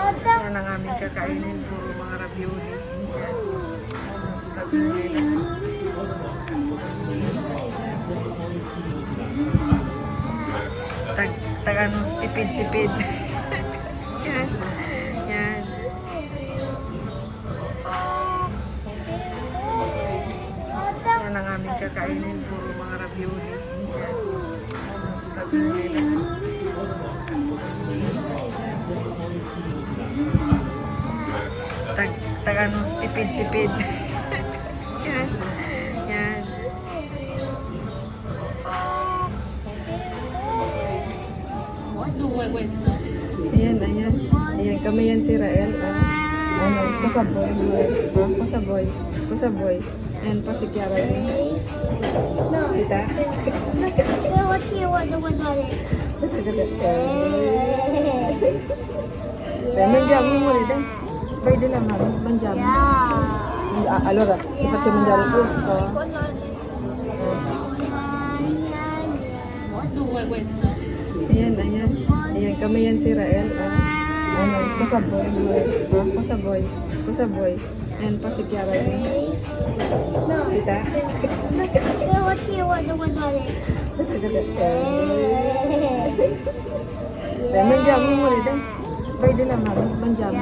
Yan ang aming kakainin, puro mga ravioli. Ano, tipid-tipid. Yan. Yan. Yan ang aming kakainin, puro mga ravioli. Ano, tipid-tipid. Yan. Yan. Ayan, ayan. Ayan, kami yan si Rael. Ano, kusaboy. Kusaboy. Kusaboy. Ayan pa si Kiara din. Kita? What's here? What the one on it? Mangiamo molto. Pwede lang namin. Mangiamo. Allora, ti faccio mangiare questo. Ayan, ayan. Ayan, kami yan si Rael. Ano, kusaboy. Kusaboy. Kusaboy. Ayan pa si Kiara din. Kita? What's here? What the one on it? Mangiamo molto. Pwede lang namin. Mangiamo.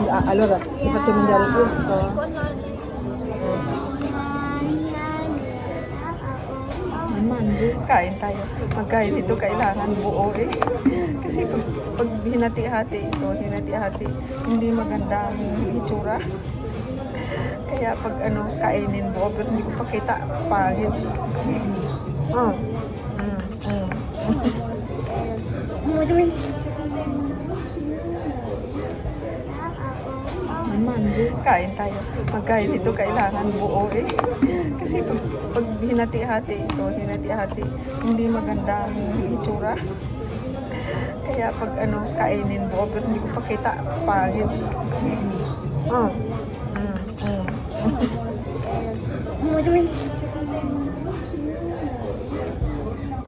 Allora, ti faccio mangiare questo. Kain tayo. Pagkain ito, kailangan buo eh. Kasi pag hinati-hati ito, hindi maganda ang itsura. Kaya pag ano, kainin buo, pero hindi ko pakita, pangit. Kain tayo. Pagkain ito, kailangan buo eh. Kasi pag hinati-hati ito, hindi maganda ang itsura. Kaya pag ano, kainin buo, pero hindi ko pakita, pangit. What do we